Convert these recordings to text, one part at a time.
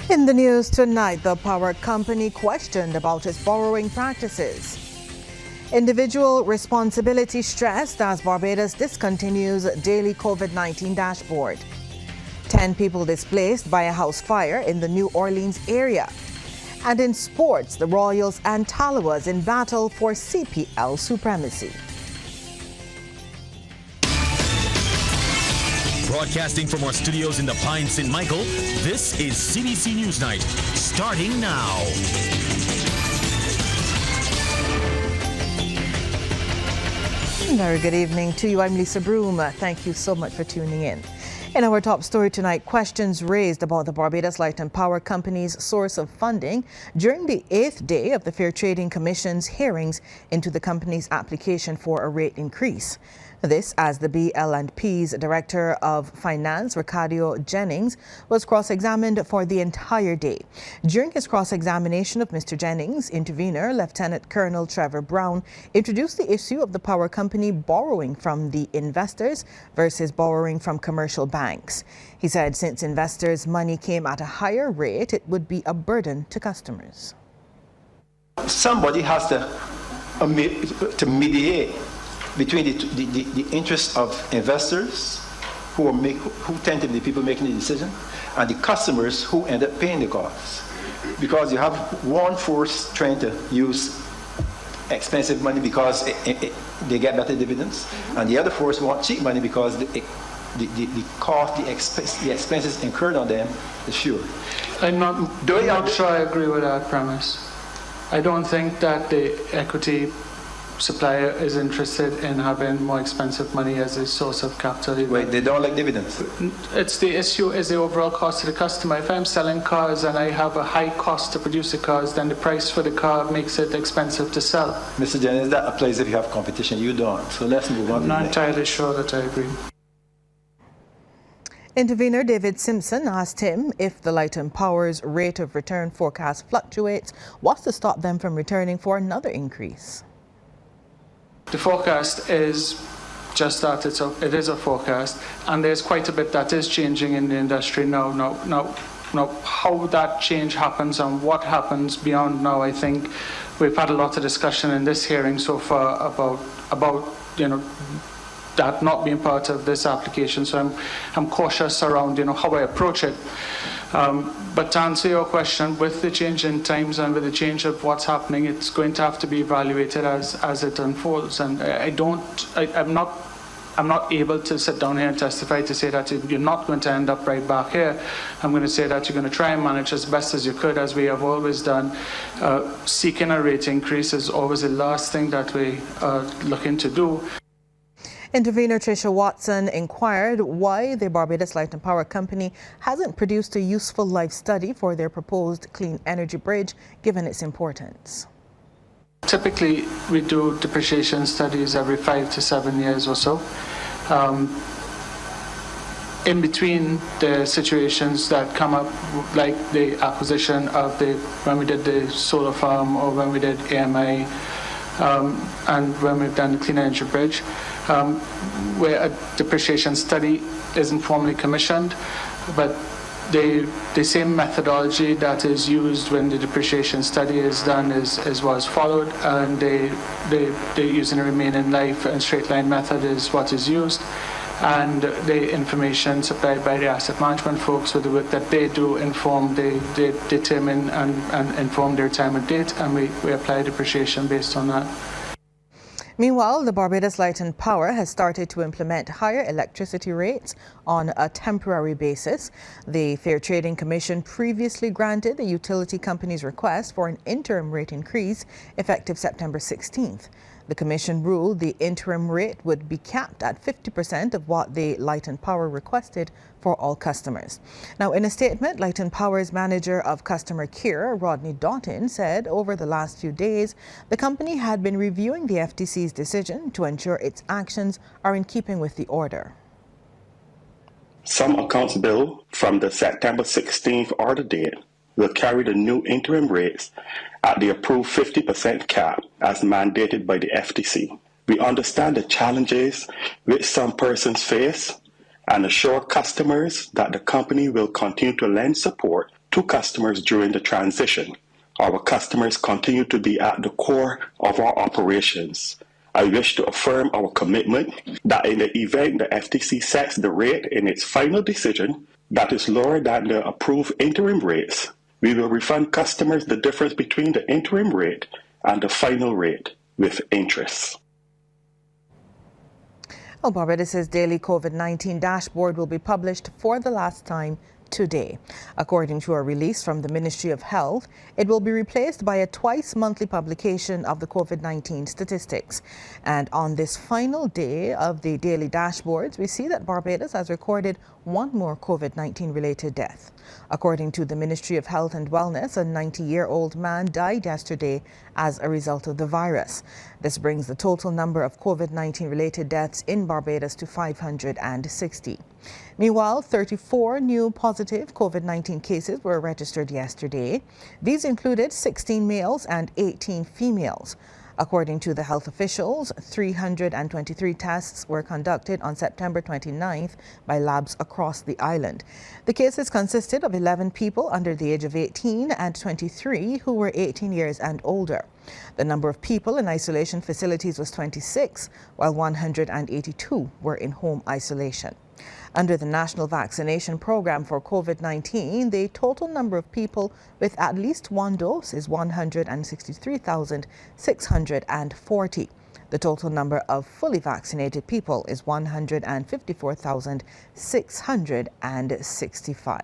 In the news tonight, the power company questioned about its borrowing practices. Individual responsibility stressed as Barbados discontinues daily COVID-19 dashboard. 10 people displaced by a house fire in the New Orleans area. And in sports, the Royals and Tallawahs in battle for CPL supremacy. Broadcasting from our studios in the Pine St. Michael, this is CBC NewsNight, starting now. Very good evening to you. I'm Lisa Broom. Thank you so much for tuning in. In our top story tonight, questions raised about the Barbados Light and Power Company's source of funding during the 8th day of the Fair Trading Commission's hearings into the company's application for a rate increase. This as the BL&P's Director of Finance, Ricardo Jennings, was cross-examined for the entire day. During his cross-examination of Mr. Jennings, intervener Lieutenant Colonel Trevor Brown introduced the issue of the power company borrowing from the investors versus borrowing from commercial banks. He said since investors' money came at a higher rate, it would be a burden to customers. Somebody has to mediate between the interests of investors who tend to be the people making the decision and the customers who end up paying the costs. Because you have one force trying to use expensive money because they get better dividends, and the other force want cheap money because the expenses incurred on them is fewer. I'm not sure I agree with that premise. I don't think that the equity supplier is interested in having more expensive money as a source of capital. Wait, they don't like dividends? It's the issue is the overall cost to the customer. If I'm selling cars and I have a high cost to produce the cars, then the price for the car makes it expensive to sell. Mr. Jennings, that applies if you have competition. You don't. So let's move on. I'm not entirely sure that I agree. Intervener David Simpson asked him if the Light and Power's rate of return forecast fluctuates, what's to stop them from returning for another increase? The forecast is just that it is a forecast, and there's quite a bit that is changing in the industry now. Now, how that change happens and what happens beyond now, I think we've had a lot of discussion in this hearing so far about that not being part of this application. So I'm cautious around how I approach it. But to answer your question, with the change in times and with the change of what's happening, it's going to have to be evaluated as it unfolds. And I'm not able to sit down here and testify to say that you're not going to end up right back here. I'm going to say that you're going to try and manage as best as you could, as we have always done. Seeking a rate increase is always the last thing that we are looking to do. Intervener Tricia Watson inquired why the Barbados Light and Power Company hasn't produced a useful life study for their proposed clean energy bridge, given its importance. Typically, we do depreciation studies every 5 to 7 years or so. In between the situations that come up, like the acquisition of when we did the solar farm or when we did AMI, and when we've done the clean energy bridge, where a depreciation study isn't formally commissioned, but the same methodology that is used when the depreciation study is done was followed, and they're using a remaining life and straight line method is what is used. And the information supplied by the asset management folks with the work that they do they determine and inform their retirement date, and we apply depreciation based on that. Meanwhile, the Barbados Light and Power has started to implement higher electricity rates on a temporary basis. The Fair Trading Commission previously granted the utility company's request for an interim rate increase effective September 16th. The Commission ruled the interim rate would be capped at 50% of what the Light and Power requested for all customers. Now, in a statement, Light and Power's Manager of Customer Care, Rodney Doughton, said over the last few days, the company had been reviewing the FTC's decision to ensure its actions are in keeping with the order. Some accounts bill from the September 16th order date will carry the new interim rates at the approved 50% cap as mandated by the FTC. We understand the challenges which some persons face and assure customers that the company will continue to lend support to customers during the transition. Our customers continue to be at the core of our operations. I wish to affirm our commitment that in the event the FTC sets the rate in its final decision that is lower than the approved interim rates, we will refund customers the difference between the interim rate and the final rate with interest. Well, Barbados' daily COVID-19 dashboard will be published for the last time today. According to a release from the Ministry of Health, it will be replaced by a twice-monthly publication of the COVID-19 statistics. And on this final day of the daily dashboards, we see that Barbados has recorded one more COVID-19 related death. According to the Ministry of Health and Wellness, a 90-year-old man died yesterday as a result of the virus. This brings the total number of COVID-19 related deaths in Barbados to 560. Meanwhile, 34 new positive COVID-19 cases were registered yesterday. These included 16 males and 18 females. According to the health officials, 323 tests were conducted on September 29th by labs across the island. The cases consisted of 11 people under the age of 18 and 23 who were 18 years and older. The number of people in isolation facilities was 26, while 182 were in home isolation. Under the National Vaccination Program for COVID-19, the total number of people with at least one dose is 163,640. The total number of fully vaccinated people is 154,665.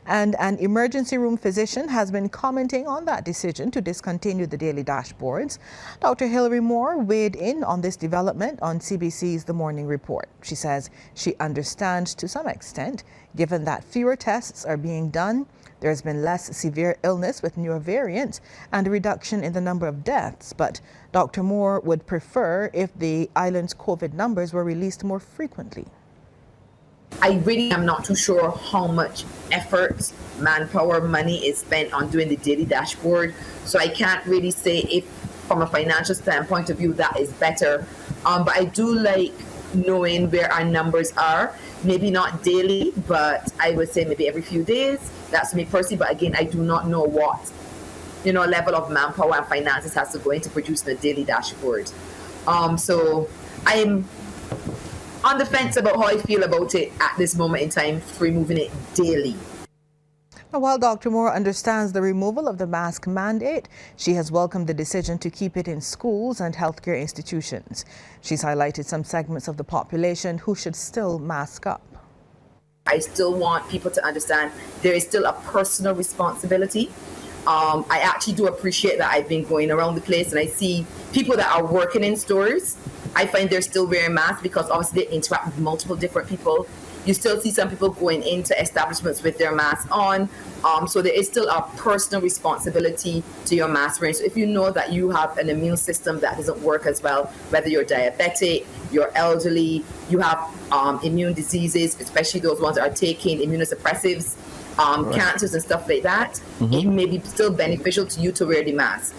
And an emergency room physician has been commenting on that decision to discontinue the daily dashboards. Dr. Hilary Moore weighed in on this development on CBC's The Morning Report. She says she understands to some extent, given that fewer tests are being done, there has been less severe illness with newer variants and a reduction in the number of deaths. But Dr. Moore would prefer if the island's COVID numbers were released more frequently. I really am not too sure how much effort, manpower, money is spent on doing the daily dashboard. So I can't really say if from a financial standpoint of view that is better. But I do like knowing where our numbers are. Maybe not daily, but I would say maybe every few days. That's me personally. But again, I do not know what, level of manpower and finances has to go into producing a daily dashboard. So I'm on the fence about how I feel about it at this moment in time, for removing it daily. While Dr. Moore understands the removal of the mask mandate, she has welcomed the decision to keep it in schools and healthcare institutions. She's highlighted some segments of the population who should still mask up. I still want people to understand there is still a personal responsibility. I actually do appreciate that I've been going around the place and I see people that are working in stores. I find they're still wearing masks because obviously they interact with multiple different people. You still see some people going into establishments with their masks on. So there is still a personal responsibility to your mask wearing. So if you know that you have an immune system that doesn't work as well, whether you're diabetic, you're elderly, you have immune diseases, especially those ones that are taking immunosuppressives, cancers and stuff like that, it may be still beneficial to you to wear the mask.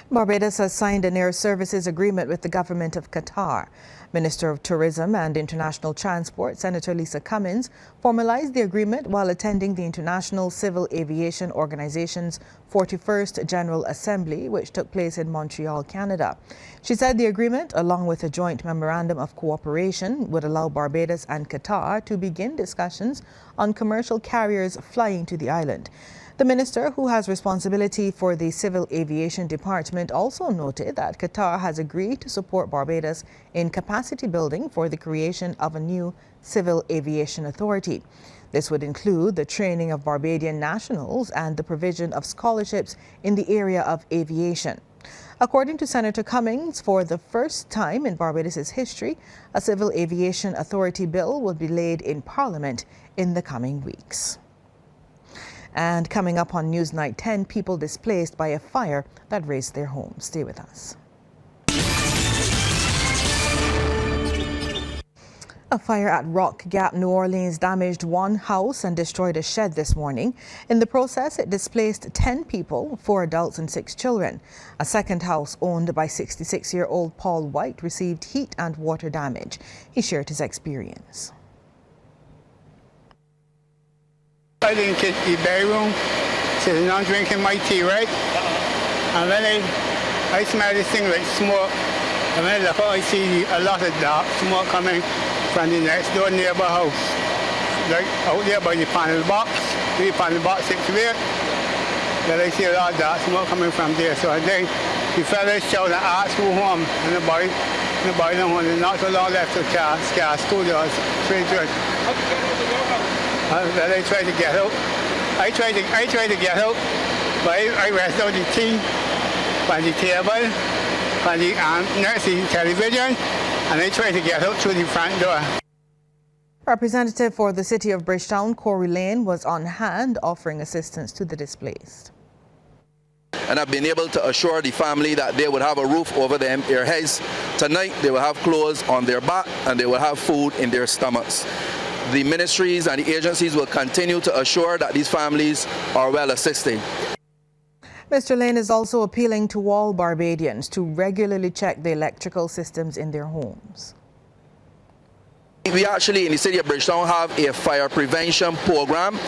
Barbados has signed an air services agreement with the government of Qatar. Minister of Tourism and International Transport, Senator Lisa Cummins, formalized the agreement while attending the International Civil Aviation Organization's 41st General Assembly, which took place in Montreal, Canada. She said the agreement, along with a joint memorandum of cooperation, would allow Barbados and Qatar to begin discussions on commercial carriers flying to the island. The minister, who has responsibility for the Civil Aviation Department, also noted that Qatar has agreed to support Barbados in capacity building for the creation of a new civil aviation authority. This would include the training of Barbadian nationals and the provision of scholarships in the area of aviation. According to Senator Cummins, for the first time in Barbados' history, a civil aviation authority bill will be laid in Parliament in the coming weeks. And coming up on NewsNight, 10 people displaced by a fire that razed their homes. Stay with us. A fire at Rock Gap, New Orleans damaged one house and destroyed a shed this morning. In the process, it displaced 10 people, 4 adults and 6 children. A second house owned by 66-year-old Paul White received heat and water damage. He shared his experience. out in the bedroom, sitting down drinking my tea, right? And then I smell this thing like smoke. And when I look out, I see a lot of dark smoke coming from the next door neighbor house. Like out there by the panel box, situation. Then I see a lot of dark smoke coming from there. So I think the fellas shout and ask who home, and the boy don't want to not so long left to car studios, straight to it. Then I try to get out. I try to get out, but I rest out the tea on the table, on the next to the television, and I try to get out through the front door. Representative for the City of Bridgetown, Corey Lane, was on hand offering assistance to the displaced. And I've been able to assure the family that they would have a roof over their heads. Tonight they will have clothes on their back and they will have food in their stomachs. The ministries and the agencies will continue to assure that these families are well assisted. Mr. Lane is also appealing to all Barbadians to regularly check the electrical systems in their homes. We actually in the City of Bridgetown have a fire prevention program.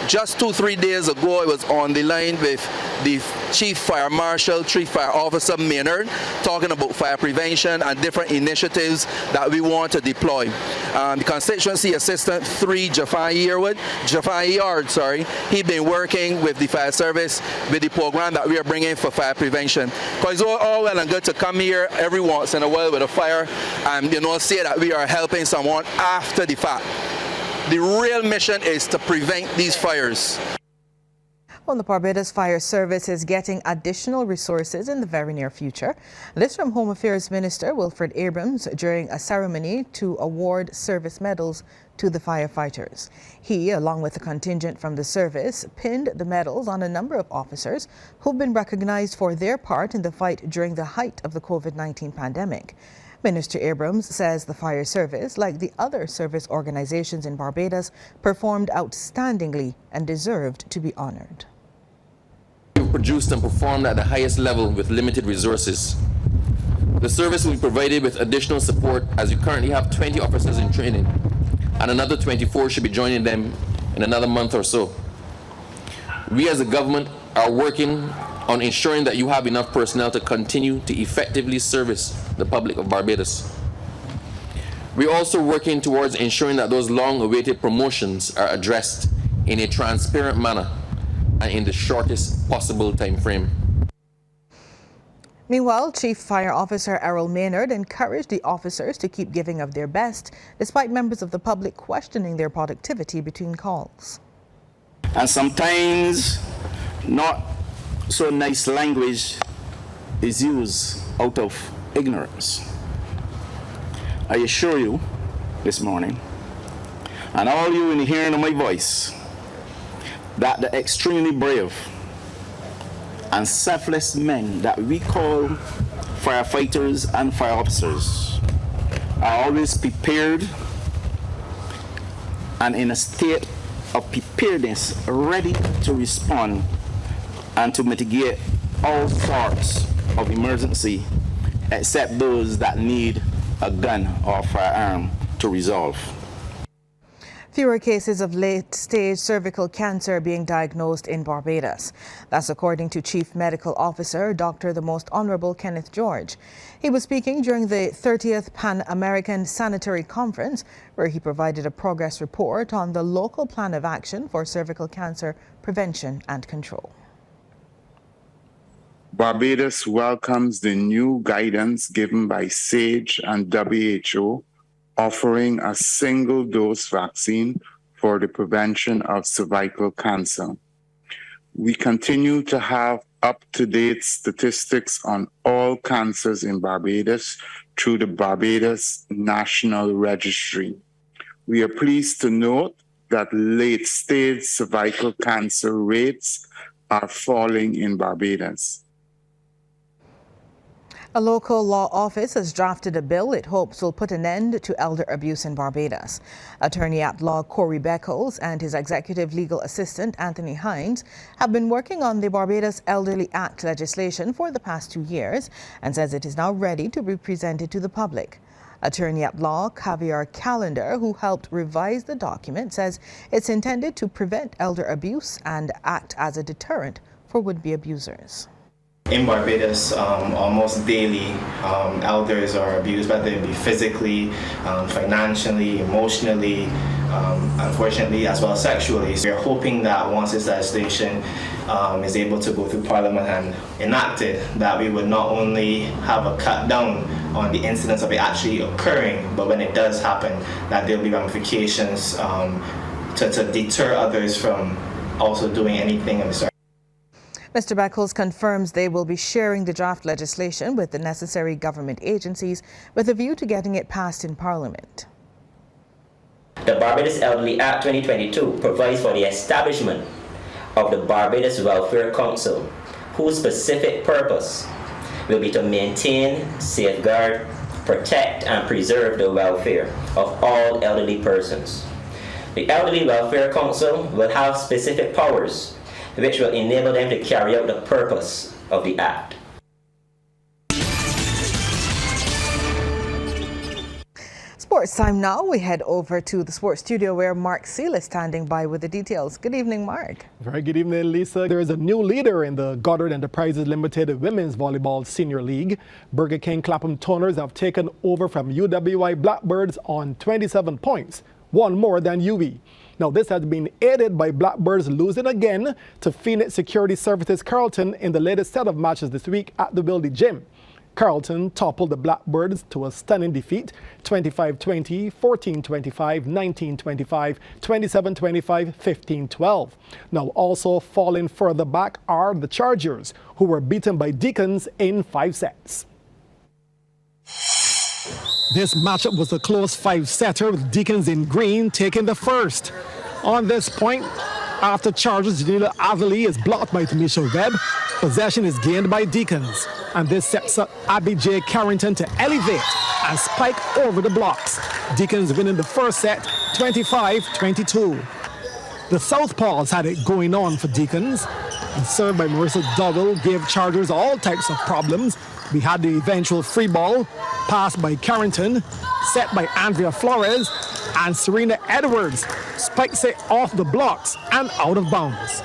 Just 2-3 days ago I was on the line with the Chief Fire Marshal, Chief Fire Officer Maynard, talking about fire prevention and different initiatives that we want to deploy. The Constituency Assistant 3, Jafai Yard, he's been working with the fire service with the program that we are bringing for fire prevention. Because it's all well and good to come here every once in a while with a fire and say that we are helping someone after the fact. The real mission is to prevent these fires. Well, the Barbados Fire Service is getting additional resources in the very near future. This from Home Affairs Minister Wilfred Abrams during a ceremony to award service medals to the firefighters. He, along with a contingent from the service, pinned the medals on a number of officers who've been recognized for their part in the fight during the height of the COVID-19 pandemic. Minister Abrams says the fire service, like the other service organizations in Barbados, performed outstandingly and deserved to be honored. We've produced and performed at the highest level with limited resources. The service will be provided with additional support as we currently have 20 officers in training and another 24 should be joining them in another month or so. We as a government are working on ensuring that you have enough personnel to continue to effectively service the public of Barbados. We're also working towards ensuring that those long-awaited promotions are addressed in a transparent manner and in the shortest possible time frame. Meanwhile, Chief Fire Officer Errol Maynard encouraged the officers to keep giving of their best, despite members of the public questioning their productivity between calls. And sometimes not so nice language is used out of ignorance. I assure you this morning, and all you in the hearing of my voice, that the extremely brave and selfless men that we call firefighters and fire officers are always prepared and in a state of preparedness, ready to respond and to mitigate all sorts of emergency, except those that need a gun or firearm to resolve. Fewer cases of late-stage cervical cancer being diagnosed in Barbados. That's according to Chief Medical Officer Dr. the Most Honorable Kenneth George. He was speaking during the 30th Pan-American Sanitary Conference, where he provided a progress report on the local plan of action for cervical cancer prevention and control. Barbados welcomes the new guidance given by SAGE and WHO, offering a single-dose vaccine for the prevention of cervical cancer. We continue to have up-to-date statistics on all cancers in Barbados through the Barbados National Registry. We are pleased to note that late-stage cervical cancer rates are falling in Barbados. A local law office has drafted a bill it hopes will put an end to elder abuse in Barbados. Attorney at law Corey Beckles and his executive legal assistant Anthony Hines have been working on the Barbados Elderly Act legislation for the past 2 years and says it is now ready to be presented to the public. Attorney at law Caviar Callender, who helped revise the document, says it's intended to prevent elder abuse and act as a deterrent for would-be abusers. In Barbados, almost daily, elders are abused, whether it be physically, financially, emotionally, unfortunately, as well as sexually. So we're hoping that once this legislation is able to go through Parliament and enacted, that we would not only have a cut down on the incidence of it actually occurring, but when it does happen, that there will be ramifications to deter others from also doing anything of the sort. Mr. Beckles confirms they will be sharing the draft legislation with the necessary government agencies with a view to getting it passed in Parliament. The Barbados Elderly Act 2022 provides for the establishment of the Barbados Welfare Council, whose specific purpose will be to maintain, safeguard, protect and preserve the welfare of all elderly persons. The Elderly Welfare Council will have specific powers which will enable them to carry out the purpose of the Act. Sports time now. We head over to the sports studio where Mark Seal is standing by with the details. Good evening, Mark. Very good evening, Lisa. There is a new leader in the Goddard Enterprises Limited Women's Volleyball Senior League. Burger King Clapham Toners have taken over from UWI Blackbirds on 27 points, one more than UV. Now, this has been aided by Blackbirds losing again to Phoenix Security Services Carlton in the latest set of matches this week at the Wildy Gym. Carlton toppled the Blackbirds to a stunning defeat, 25-20, 14-25, 19-25, 27-25, 15-12. Now, also falling further back are the Chargers, who were beaten by Deacons in 5 sets. This matchup was a close 5-setter with Deacons in green taking the first. On this point, after Chargers, Janila Avali is blocked by Tamisha Webb. Possession is gained by Deacons, and this sets up Abby J. Carrington to elevate and spike over the blocks. Deacons winning the first set, 25-22. The Southpaws had it going on for Deacons, and served by Marissa Dowell gave Chargers all types of problems. We had the eventual free ball, passed by Carrington, set by Andrea Flores, and Serena Edwards spikes it off the blocks and out of bounds.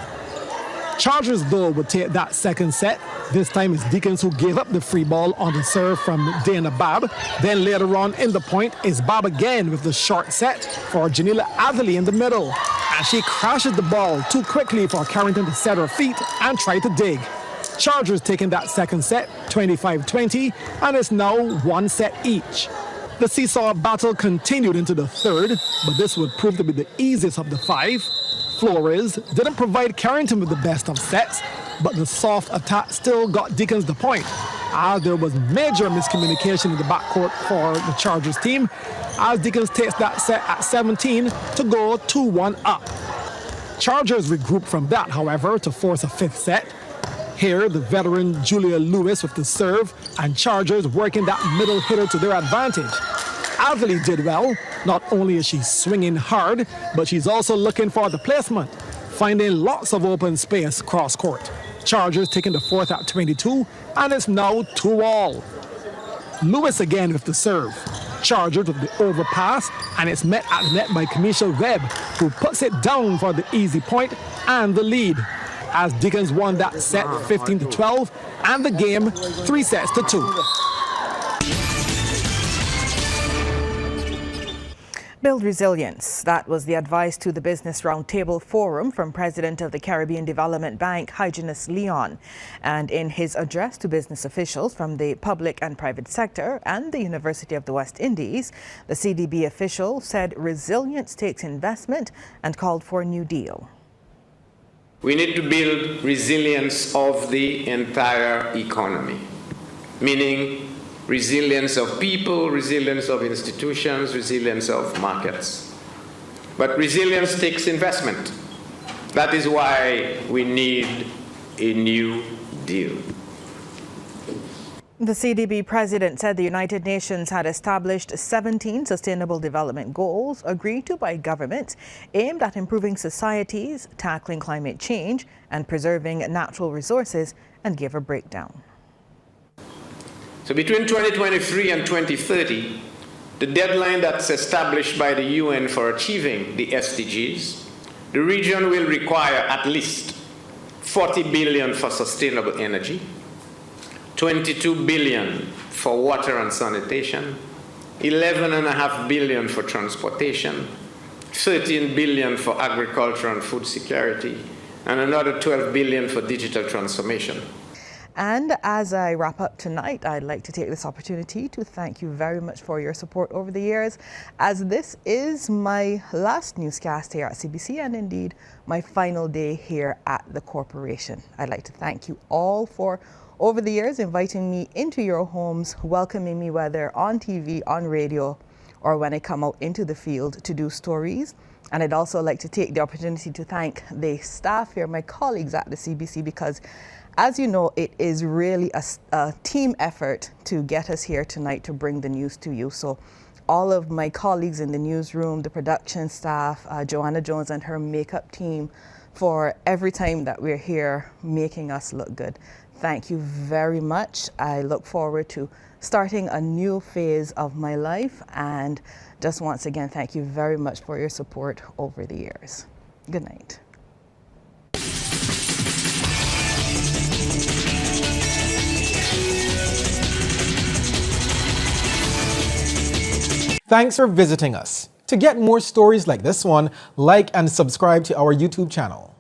Chargers, though, would take that second set. This time it's Deacons who gave up the free ball on the serve from Dana Babb. Then later on in the point is Babb again with the short set for Janila Avali in the middle. And she crashes the ball too quickly for Carrington to set her feet and try to dig. Chargers taking that second set, 25-20, and it's now 1 set each. The seesaw battle continued into the third, but this would prove to be the easiest of the 5. Flores didn't provide Carrington with the best of sets, but the soft attack still got Deacons the point, as there was major miscommunication in the backcourt for the Chargers team, as Deacons takes that set at 17 to go 2-1 up. Chargers regroup from that, however, to force a 5th set. Here, the veteran Julia Lewis with the serve, and Chargers working that middle hitter to their advantage. Avali did well. Not only is she swinging hard, but she's also looking for the placement, finding lots of open space cross court. Chargers taking the 4th at 22, and it's now 2-all. Lewis again with the serve. Chargers with the overpass, and it's met at the net by Kamisha Webb, who puts it down for the easy point and the lead, as Deacons won that set 15-12 and the game 3 sets to 2. Build resilience. That was the advice to the Business Roundtable Forum from President of the Caribbean Development Bank, Hyginus Leon. And in his address to business officials from the public and private sector and the University of the West Indies, the CDB official said resilience takes investment and called for a new deal. We need to build resilience of the entire economy, meaning resilience of people, resilience of institutions, resilience of markets. But resilience takes investment. That is why we need a new deal. The CDB president said the United Nations had established 17 Sustainable Development Goals agreed to by governments aimed at improving societies, tackling climate change, and preserving natural resources, and gave a breakdown. So between 2023 and 2030, the deadline that's established by the UN for achieving the SDGs, the region will require at least 40 billion for sustainable energy, 22 billion for water and sanitation, 11.5 billion for transportation, 13 billion for agriculture and food security, and another 12 billion for digital transformation. And as I wrap up tonight, I'd like to take this opportunity to thank you very much for your support over the years, as this is my last newscast here at CBC and indeed my final day here at the corporation. I'd like to thank you all for, over the years, inviting me into your homes, welcoming me whether on TV, on radio, or when I come out into the field to do stories. And I'd also like to take the opportunity to thank the staff here, my colleagues at the CBC, because as you know, it is really a team effort to get us here tonight to bring the news to you. So all of my colleagues in the newsroom, the production staff, Joanna Jones and her makeup team, for every time that we're here making us look good. Thank you very much. I look forward to starting a new phase of my life, and just once again, thank you very much for your support over the years. Good night. Thanks for visiting us. To get more stories like this one, like and subscribe to our YouTube channel.